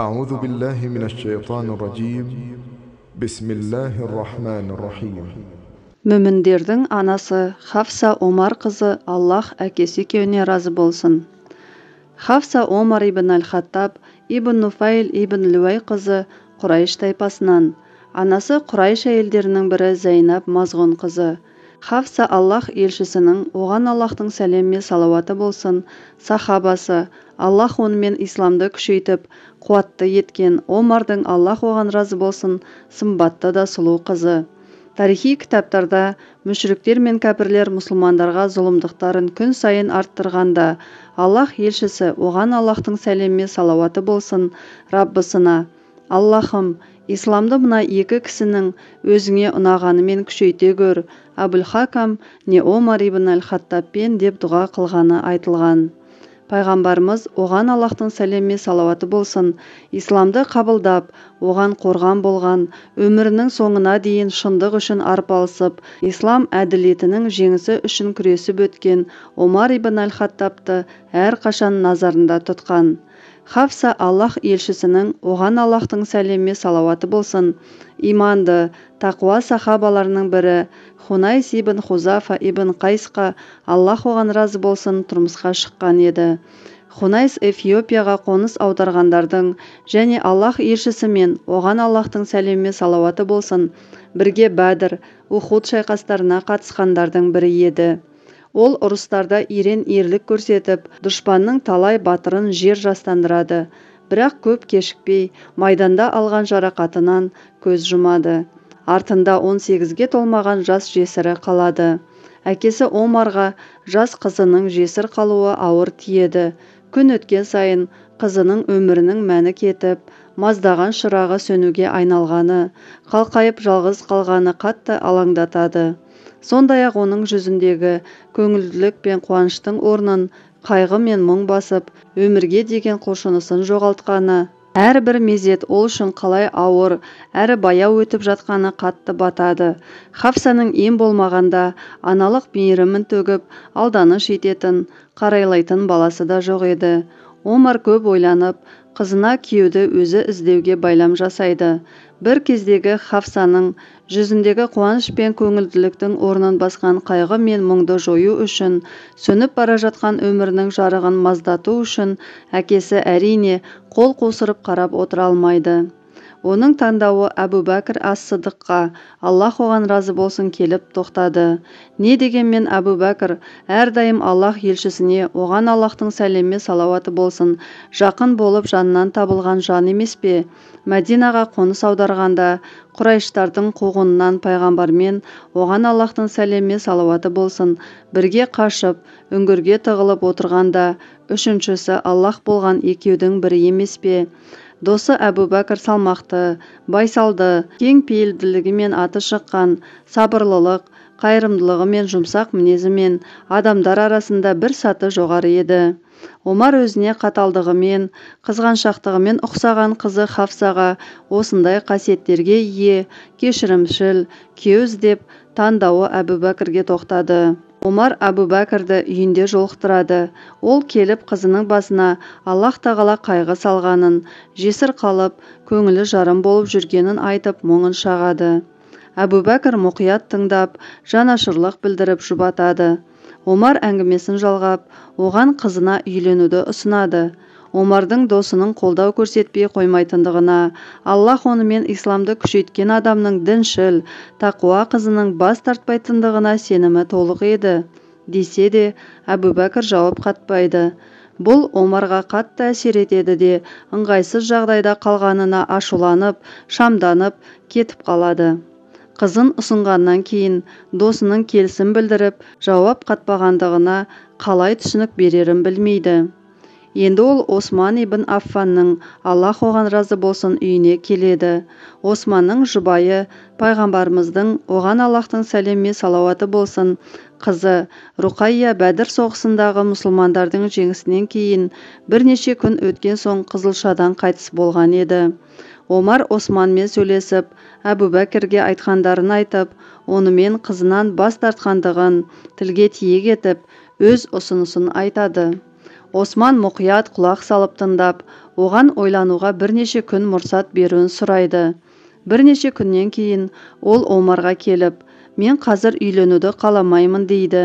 أعوذ بالله من الشيطان الرجيم بسم الله الرحمن الرحيم. Мүміндердің анасы Хафса Омар қызы Аллах әкесі екеуіне разы болсын. Хафса Омар ибн Аль-Хаттаб ибн Нуфайл ибн Люай қызы Құрайш тайпасынан. Анасы Құрайш әйелдерінің бірі Зайнаб Мазғун қызы. Хафса Аллах елшісінің, оған Аллахтың сәлемі салауаты болсын, сахабасы, Аллах онымен исламды күшейтіп, қуатты еткен Омардың Аллах оған разы болсын, сымбатты да сұлу қызы. Тарихи кітаптарда мүшриктер мен кәпірлер мұсылмандарға зұлымдықтарын күн сайын арттырғанда, Аллах елшісі оған Аллахтың сәлемі салауаты болсын, Раббысына: Аллахым, исламды мына екі кісінің өзіңе ұнағанымен күшейте көр, Абул-Хакам не Омар ибн Аль-Хаттабпен деп дұға қылғаны айтылған. Пайғамбарымыз оған Аллахтың сәлемі салауаты болсын, исламды қабылдап, оған қорған болған, өмірінің соңына дейін шындық үшін арпалысып, ислам әділетінің жеңісі үшін күресіп өткен Омар ибн Аль-Хаттабты әрқашан назарында тұтқан. Хафса Аллах елшісінің, оған Аллахтың сәлемі салауаты болсын, иманды, тақуа сахабаларының бірі Хунайс ибн Хузафа ибн Қайсқа Аллах оған разы болсын тұрмысқа шыққан еді. Хунайс Эфиопияға қоныс аударғандардың және Аллах елшісі мен оған Аллахтың сәлемі салауаты болсын бірге Бәдір, Ухуд шайқастарына қатысқандардың бірі еді. Ол ұрыстарда ерен ерлік көрсетіп, дұшпанның талай батырын жер жастандырады, бірақ көп кешікпей майданда алған жарақатынан көз жұмады. Артында 18-ге толмаған жас жесірі қалады. Әкесі Омарға жас қызының жесір қалуы ауыр тиеді. Күн өткен сайын қызының өмірінің мәні кетіп, маздаған шырағы сөнуге айналғаны, қалқайып жалғыз қалғаны қатты алаңдатады. Сондай-ақ оның жүзіндегі көңілділік пен қуаныштың орнын қайғы мен мұң басып, өмірге деген құлшынысын жоғалтқаны, әрбір мезет ол үшін қалай ауыр, әрі баяу өтіп жатқаны қатты батады. Хафсаның ең болмағанда аналық мейірімін төгіп, алданыш ететін, қарайлайтын баласы да жоқ еді. Омар көп ойланып, қызына күйеуді өзі іздеуге байлам жасайды. Бір кездегі Хафсаның жүзіндегі қуаныш пен көңілділіктің орнын басқан қайғы мен мұңды жою үшін, сөніп бара жатқан өмірінің жарығын маздату үшін әкесі әрине қол қусырып қарап отыра алмайды. Оның таңдауы Әбу Бәкір ас-Сыдыққа, Аллах оған разы болсын, келіп тоқтады. Не дегенмен Әбу Бәкір әрдайым Аллах елшісіне, оған Аллахтың сәлемі салауаты болсын, жақын болып жанынан табылған жан емес пе? Мәдинаға қоныс аударғанда Құрайштардың қуғынынан пайғамбармен, оған Аллахтың сәлемі салауаты болсын, бірге қашып, үңгірге тығылып отырғанда үшіншісі Аллах болған екеудің бірі емес пе? Досы Әбу Бәкір салмақты, байсалды, кең пейілділігімен аты шыққан, сабырлылық, қайырымдылығы мен жұмсақ мінезімен адамдар арасында бір саты жоғары еді. Омар өзіне қаталдығымен, қызғаншақтығымен ұқсаған қызы Хафсаға осындай қасиеттерге ие, кешірімшіл, күйеу іздеп таңдауы Әбу Бәкірге тоқтады. Омар Әбу Бәкірді үйінде жолықтырады. Ол келіп қызының басына Аллах тағала қайғы салғанын, жесір қалып, көңілі жарым болып жүргенін айтып мұңын шағады. Әбу Бәкір мұқият тыңдап, жанашырлық білдіріп жұбатады. Омар әңгімесін жалғап, оған қызына үйленуді ұсынады. Омардың досының қолдау көрсетпей қоймайтындығына, Аллах онымен исламды күшейткен адамның діншіл, тақуа қызының бас тартпайтындығына сенімі толық еді. Десе де, Әбу Бәкір жауап қатпайды. Бұл Омарға қатты әсер етеді де, ыңғайсыз жағдайда қалғанына ашуланып, шамданып, кетіп қалады. Қызын ұсынғаннан кейін досының келісім білдіріп, жауап қатпағандығына қалай түсінік берерін білмейді. Енді ол Осман ибн Аффанның, Аллах оған разы болсын, үйіне келеді. Османның жұбайы, пайғамбарымыздың, оған Аллахтың сәлемі салауаты болсын, қызы Руқайя Бәдір соғысындағы мұсылмандардың жеңісінен кейін бірнеше күн өткен соң қызылшадан қайтыс болған еді. Омар Османмен сөйлесіп, Әбу Бәкірге айтқандарын айтып, онымен қызынан бас тартқандығын тілге тиек етіп, өз ұсынысын айтады. Осман мұқият құлақ салып тыңдап, оған ойлануға бірнеше күн мұрсат беруін сұрайды. Бірнеше күннен кейін ол Омарға келіп, мен қазір үйленуді қаламаймын дейді.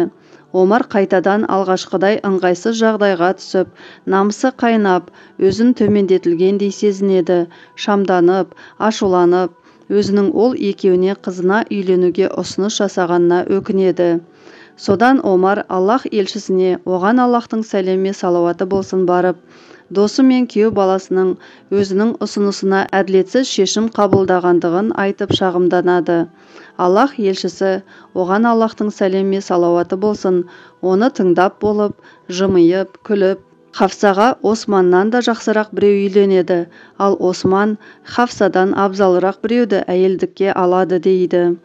Омар қайтадан алғашқыдай ыңғайсыз жағдайға түсіп, намысы қайнап, өзін төмендетілгендей сезінеді, шамданып, ашуланып, өзінің ол екеуіне қызына үйленуге ұсыныс жасағанына өкінеді. Содан Омар Аллах елшісіне, оған Аллахтың сәлемі салауаты болсын барып, досы мен күйеу баласының өзінің ұсынысына әділетсіз шешім қабылдағандығын айтып шағымданады. Аллах елшісі, оған Аллахтың сәлемі салауаты болсын, оны тыңдап болып, жымиып, күліп, Хафсаға Османнан да жақсырақ біреу үйленеді, ал Осман Хафсадан абзалырақ біреуді әйелдікке алады дейді.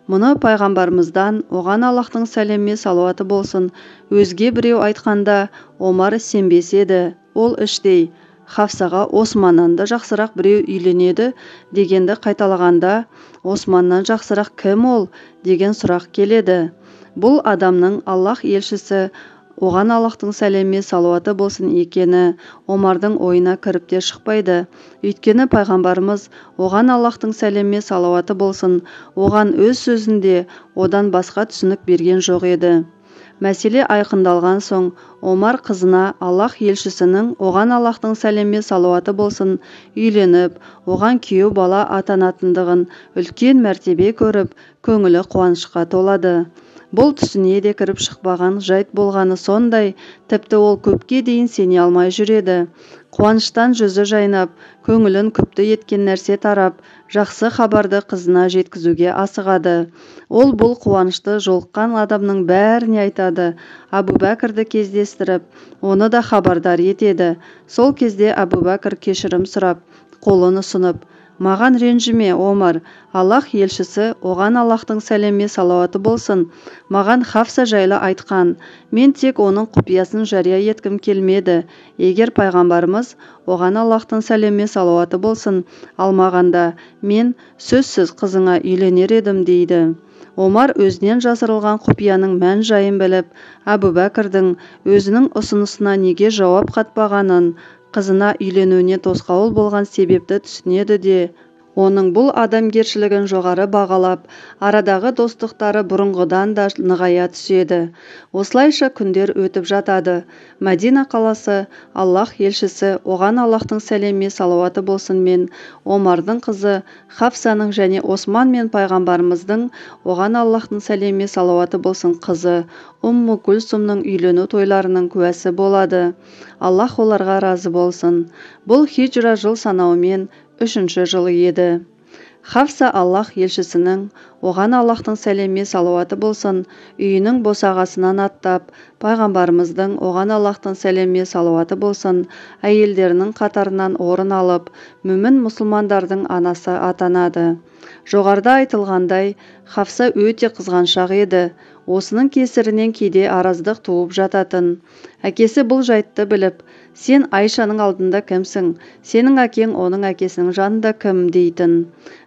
Мұны пайғамбарымыздан, оған Аллахтың сәлемі салауаты болсын, өзге біреу айтқанда Омар сенбес еді. Ол іштей, Хафсаға Османнан да жақсырақ біреу үйленеді дегенді қайталағанда, Османнан жақсырақ кім ол деген сұрақ келеді. Бұл адамның Аллах елшісі, оған Аллахтың сәлемі салауаты болсын екені Омардың ойына кіріп те шықпайды. Өйткені пайғамбарымыз, оған Аллахтың сәлемі салауаты болсын, оған өз сөзінде одан басқа түсінік берген жоқ еді. Мәселе айқындалған соң, Омар қызына Аллах елшісінің, оған Аллахтың сәлемі салауаты болсын, үйленіп, оған күйеу бала атанатындығын үлкен мәртебе көріп, көңілі қуанышқа толады. Бұл түсіне де кіріп шықпаған жайт болғаны сондай, тіпті ол көпке дейін сене алмай жүреді. Қуаныштан жүзі жайнап, көңілін күпті еткен нәрсе тарап, жақсы хабарды қызына жеткізуге асығады. Ол бұл қуанышты жолыққан адамның бәріне айтады. Абу Бәкірді кездестіріп, оны да хабардар етеді. Сол кезде Абу Бәкір кешірім сұрап, қолын ұсынып, маған ренжіме, Омар, Аллах елшісі, оған Аллахтың сәлемі салауаты болсын, маған Хафса жайлы айтқан, мен тек оның құпиясын жария еткім келмеді. Егер пайғамбарымыз, оған Аллахтың сәлемі салауаты болсын, алмағанда, мен сөзсіз қызыңа үйленер едім дейді. Омар өзінен жасырылған құпияның мән жайын біліп, Абу Бәкірдің өзінің ұсынысына неге жауап қатпағанын, қызына үйленуіне тосқауыл болған себепті түсінеді де, оның бұл адамгершілігін жоғары бағалап, арадағы достықтары бұрынғыдан да нығая түседі. Осылайша күндер өтіп жатады. Мәдина қаласы, Аллах елшісі, оған Аллахтың сәлемі салауаты болсын мен, Омардың қызы, Хафсаның және Осман мен пайғамбарымыздың, оған Аллахтың сәлемі салауаты болсын қызы, Умму Күлсумның үйлену тойларының куәсі болады. Аллах оларға разы болсын. Бұл хиджра жыл санауымен 3-ші жылы еді. Хафса Аллах елшісінің, оған Аллахтың сәлемі салауаты болсын, үйінің босағасынан аттап, пайғамбарымыздың, оған Аллахтың сәлемі салауаты болсын, әйелдерінің қатарынан орын алып, мүмін мұсылмандардың анасы атанады. Жоғарыда айтылғандай, Хафса өте қызғаншақ еді. Осының кесірінен кейде араздық туып жататын. Әкесі бұл жайтты біліп, сен Айшаның алдында кімсің, сенің әкең оның әкесінің жанында кім дейтін.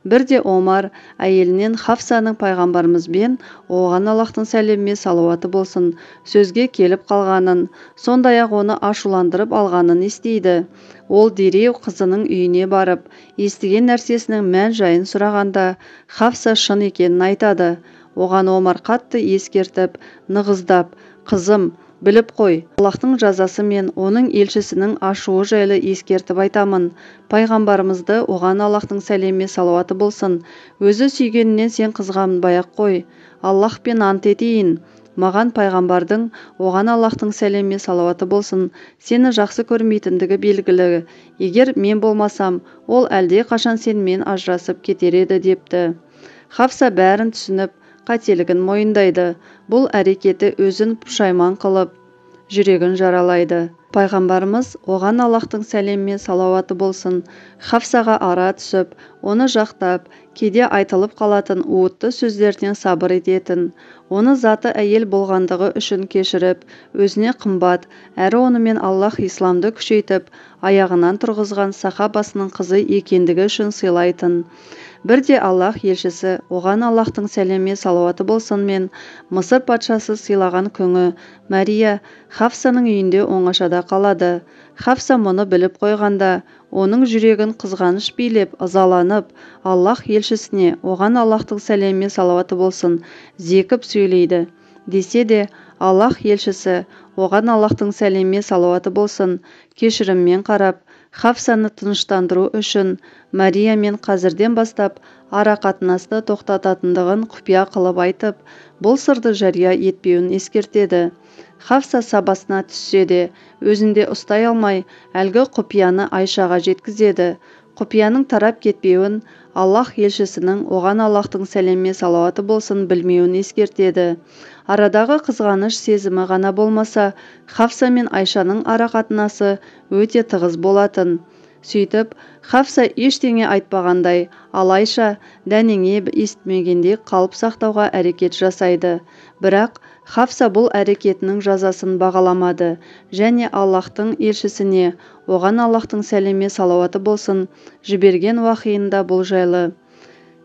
Бірде Омар әйелінен Хафсаның пайғамбарымызбен, оған Аллахтың сәлемі салауаты болсын, сөзге келіп қалғанын, сондай-ақ оны ашуландырып алғанын естиді. Ол дереу қызының үйіне барып, естіген нәрсесінің мән жайын сұрағанда, Хафса шын екенін айтады. Оған Омар қатты ескертіп, нығыздап, қызым, біліп қой, Аллахтың жазасы мен оның елшісінің ашуы жайлы ескертіп айтамын. Пайғамбарымызды, оған Аллахтың сәлемі салауаты болсын, өзі сүйгенінен сен қызғанбай-ақ қой. Аллахпен ант етейін, маған пайғамбардың, оған Аллахтың сәлемі салауаты болсын, сені жақсы көрмейтіндігі белгілі. Егер мен болмасам, ол әлде қашан сенімен ажырасып кетер еді депті. Хафса бәрін түсініп, қателігін мойындайды. Бұл әрекеті өзін пұшайман қылып, жүрегін жаралайды. Пайғамбарымыз, оған Аллахтың сәлемі салауаты болсын, Хафсаға ара түсіп, оны жақтап, кейде айтылып қалатын уытты сөздерден сабыр ететін, оны заты әйел болғандығы үшін кешіріп, өзіне қымбат, әрі онымен Аллах исламды күшейтіп, аяғынан тұрғызған сахабасының қызы екендігі үшін сыйлайтын. Бірде Аллах елшісі, оған Аллахтың сәлемі салауаты болсын мен, Мысыр патшасы сыйлаған күңі, Мария, Хафсаның үйінде оңашада қалады. Хафса мұны біліп қойғанда, оның жүрегін қызғаныш билеп, ызаланып, Аллах елшісіне, оған Аллахтың сәлемі салауаты болсын, зекіп сөйлейді. Десе де, Аллах елшісі, оған Аллахтың сәлемі салауаты болсын, кешіріммен қарап, Хафсаны тыныштандыру үшін Мариямен қазірден бастап арақатынасты тоқтататындығын құпия қылып айтып, бұл сырды жария етпеуін ескертеді. Хафса сабасына түссе де, өзінде ұстай алмай, әлгі құпияны Айшаға жеткізеді. Құпияның тарап кетпеуін, Аллах елшісінің оған Аллахтың сәлемі салауаты болсын білмеуін ескертеді. Арадағы қызғаныш сезімі ғана болмаса, Хафса мен Айшаның арақатынасы өте тығыз болатын. Сөйтіп, Хафса ештеңе айтпағандай, ал Айша дәнеңе естімегендей қалып сақтауға әрекет жасайды. Бірақ Хафса бұл әрекетінің жазасын бағаламады және Аллахтың елшісіне, оған Аллахтың сәлемі салауаты болсын, жіберген уахиында бұл жайлы: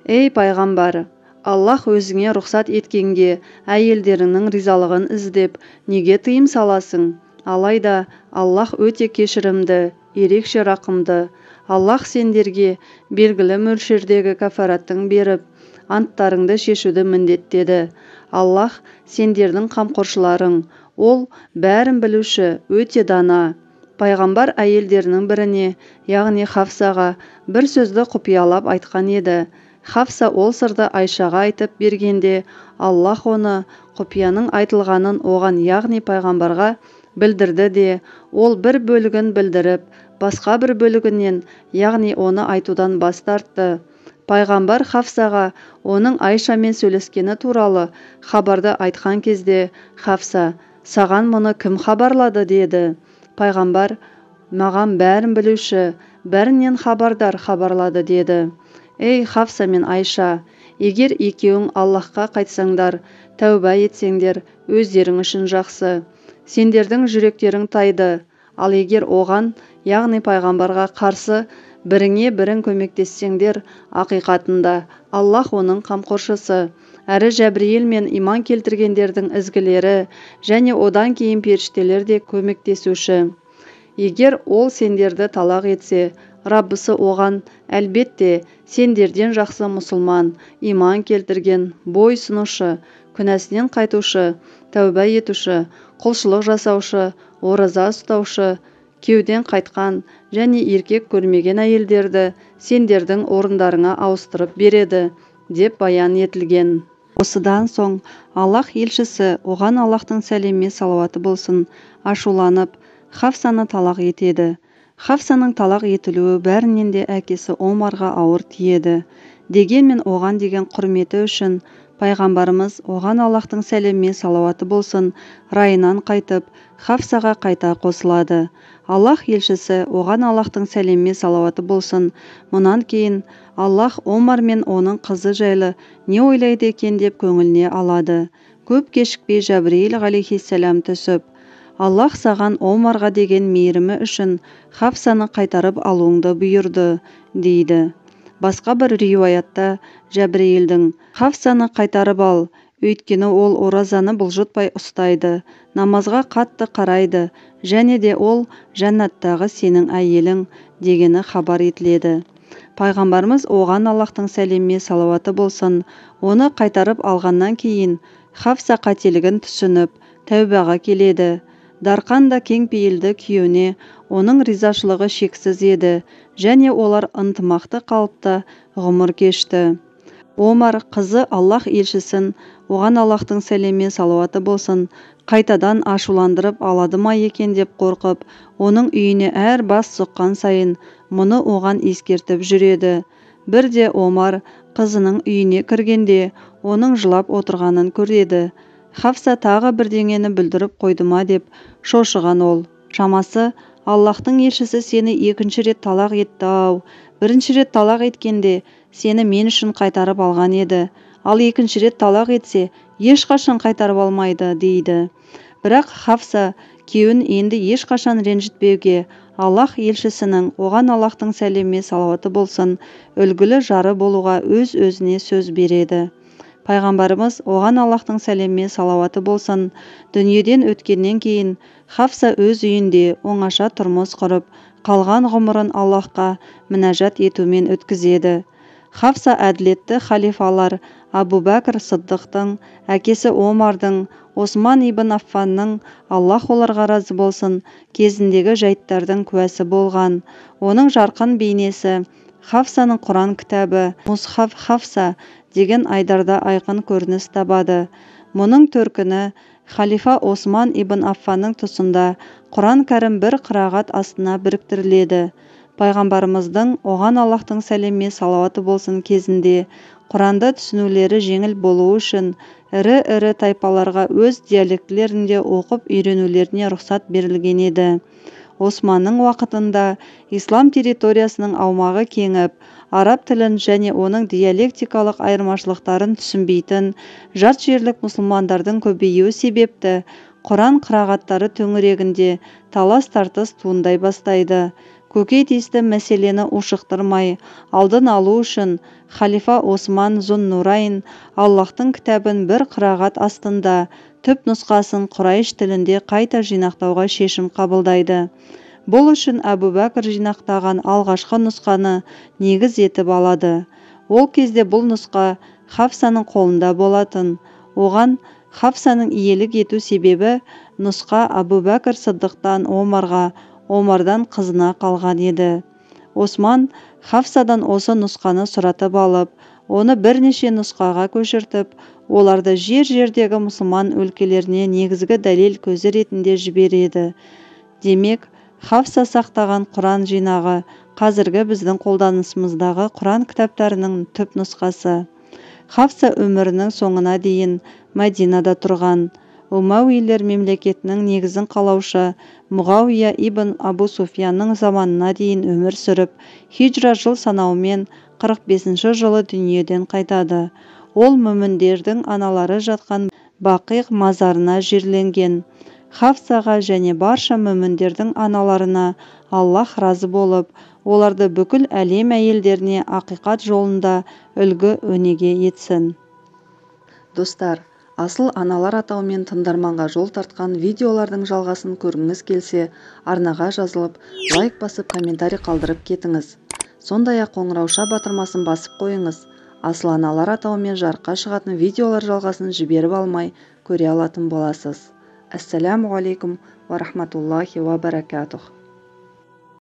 «Ей пайғамбар, Аллах өзіңе рұқсат еткенге әйелдеріңнің ризалығын іздеп, неге тыйым саласың? Алайда Аллах өте кешірімді, ерекше рақымды. Аллах сендерге белгілі мөлшердегі кафараттың беріп, анттарыңды шешуді міндеттеді. Аллах сендердің қамқоршыларың, ол бәрін білуші, өте дана». Пайғамбар әйелдерінің біріне, яғни Хафсаға, бір сөзді құпиялап айтқан еді. Хафса ол сырды Айшаға айтып бергенде, Аллах оны құпияның айтылғанын оған, яғни пайғамбарға білдірді де, ол бір бөлігін білдіріп, басқа бір бөлігінен, яғни оны айтудан бас тартты. Пайғамбар Хафсаға оның Айшамен сөйлескені туралы хабарды айтқан кезде, Хафса, саған мұны кім хабарлады деді. Пайғамбар, маған бәрін білуші, бәрінен хабардар хабарлады деді. Ей Хафса мен Айша, егер екеуің Аллахқа қайтсаңдар, тәуба етсеңдер, өздерің үшін жақсы. Сендердің жүректерің тайды, ал егер оған, яғни пайғамбарға қарсы біріңе бірің көмектессеңдер, ақиқатында Аллах оның қамқоршысы, әрі Жәбірейіл мен иман келтіргендердің ізгілері және одан кейін періштелер де көмектесуші. Егер ол сендерді талақ етсе, Раббысы оған, әлбетте, сендерден жақсы мұсылман, иман келтірген, бой сұнушы, күнәсінен қайтушы, тәуба етуші, құлшылық жасаушы, ораза ұстаушы, кеуден қайтқан және еркек көрмеген әйелдерді сендердің орындарыңа ауыстырып береді, деп баян етілген. Осыдан соң Аллах елшісі, оған Аллахтың сәлемі салауаты болсын, ашуланып, Хафсаны талақ етеді. Хафсаның талақ етілуі бәрінен де әкесі Омарға ауыр тиеді. Дегенмен оған деген құрметі үшін пайғамбарымыз, оған Аллахтың сәлемі салауаты болсын, райынан қайтып, Хафсаға қайта қосылады. Аллах елшісі, оған Аллахтың сәлемі салауаты болсын, мұнан кейін Аллах Омар мен оның қызы жайлы не ойлайды екен деп көңіліне алады. Көп кешікпей Жәбірейіл ғалейхиссәлам түсіп, Аллах саған Омарға деген мейірімі үшін Хафсаны қайтарып алуыңды бұйырды, дейді. Басқа бір риуаятта Жәбірейілдің, Хафсаны қайтарып ал, өйткені ол оразаны бұлжытпай ұстайды, намазға қатты қарайды, және де ол жәннаттағы сенің әйелің, дегені хабар етіледі. Пайғамбарымыз, оған Аллахтың сәлемі салауаты болсын, оны қайтарып алғаннан кейін Хафса қателігін түсініп, тәубаға келеді. Дарқан да кең пейілді күйеуіне оның ризашылығы шексіз еді, және олар ынтымақты қалыпта ғұмыр кешті. Омар қызы Аллах елшісін, оған Аллахтың сәлемі салауаты болсын, қайтадан ашуландырып алады ма екен деп қорқып, оның үйіне әр бас соққан сайын мұны оған ескертіп жүреді. Бірде Омар қызының үйіне кіргенде оның жылап отырғанын көреді. Хафса тағы бірдеңені бүлдіріп қойды ма деп шошыған ол. Шамасы Аллахтың елшісі сені екінші рет талақ етті-ау. Бірінші рет талақ еткенде сені мен үшін қайтарып алған еді. Ал екінші рет талақ етсе, ешқашан қайтарып алмайды, дейді. Бірақ Хафса күйеуін енді ешқашан ренжітпеуге, Аллах елшісінің, оған Аллахтың сәлемі салауаты болсын, үлгілі жары болуға өз-өзіне сөз береді. Пайғамбарымыз, оған Аллахтың сәлемі салауаты болсын, дүниеден өткеннен кейін Хафса өз үйінде оңаша тұрмыс құрып, қалған ғұмырын Аллахқа мінәжат етумен өткізеді. Хафса әділетті халифалар Абу Бәкір Сыддықтың, әкесі Омардың, Осман ибн Аффанның, Аллах оларға разы болсын, кезіндегі жайттардың куәсі болған. Оның жарқын бейнесі Хафсаның Құран кітабы Мусхаф Хафса деген айдарда айқын көрініс табады. Мұның төркіні халифа Осман ибн Аффанның тұсында Құран кәрім бір қырағат астына біріктіріледі. Пайғамбарымыздың, оған Аллахтың сәлемі салауаты болсын, кезінде Құранды түсінулері жеңіл болуы үшін ірі-ірі тайпаларға өз диалектілерінде оқып үйренулеріне рұқсат берілген еді. Османның уақытында ислам территориясының аумағы кеңіп, араб тілін және оның диалектикалық айырмашылықтарын түсінбейтін жат жерлік мұсылмандардың көбеюі себепті Құран қырағаттары төңірегінде талас-тартыс туындай бастайды. Көкейтесті мәселені ушықтырмай, алдын алу үшін халифа Осман Зун-Нурайн Аллахтың кітабын бір қырағат астында түп нұсқасын Құрайш тілінде қайта жинақтауға шешім қабылдайды. Бұл үшін Әбу Бәкір жинақтаған алғашқы нұсқаны негіз етіп алады. Ол кезде бұл нұсқа Хафсаның қолында болатын. Оған Хафсаның иелік ету себебі нұсқа Абу Бәкір Сыддықтан Омарға, Омардан қызына қалған еді. Осман Хафсадан осы нұсқаны сұратып алып, оны бірнеше нұсқаға көшіртіп, оларды жер-жердегі мұсылман өлкелеріне негізгі дәлел көзі ретінде жібереді. Демек, Хафса сақтаған Құран жинағы қазіргі біздің қолданысымыздағы Құран кітаптарының түп нұсқасы. Хафса өмірінің соңына дейін Мәдинада тұрған. Умауилер мемлекетінің негізін қалаушы Мұғауия ибн Абу Суфьянның заманына дейін өмір сүріп, хиджра жыл санауымен 45 жылы дүниеден қайтады. Ол мүміндердің аналары жатқан Бақиқ мазарына жерленген. Хафсаға және барша мүміндердің аналарына Аллах разы болып, оларды бүкіл әлем әйелдеріне ақиқат жолында үлгі өнеге етсін. Достар, асыл аналар атауымен тыңдарманға жол тартқан видеолардың жалғасын көргіңіз келсе, арнаға жазылып, лайк басып, комментарий қалдырып кетіңіз. Сондай-ақ қоңырауша батырмасын басып қойыңыз. Асыл аналар атауымен жарыққа шығатын видеолар жалғасын жіберіп алмай көре алатын боласыз. Ассаляму алейкум ва рахматуллахи ва баракатух.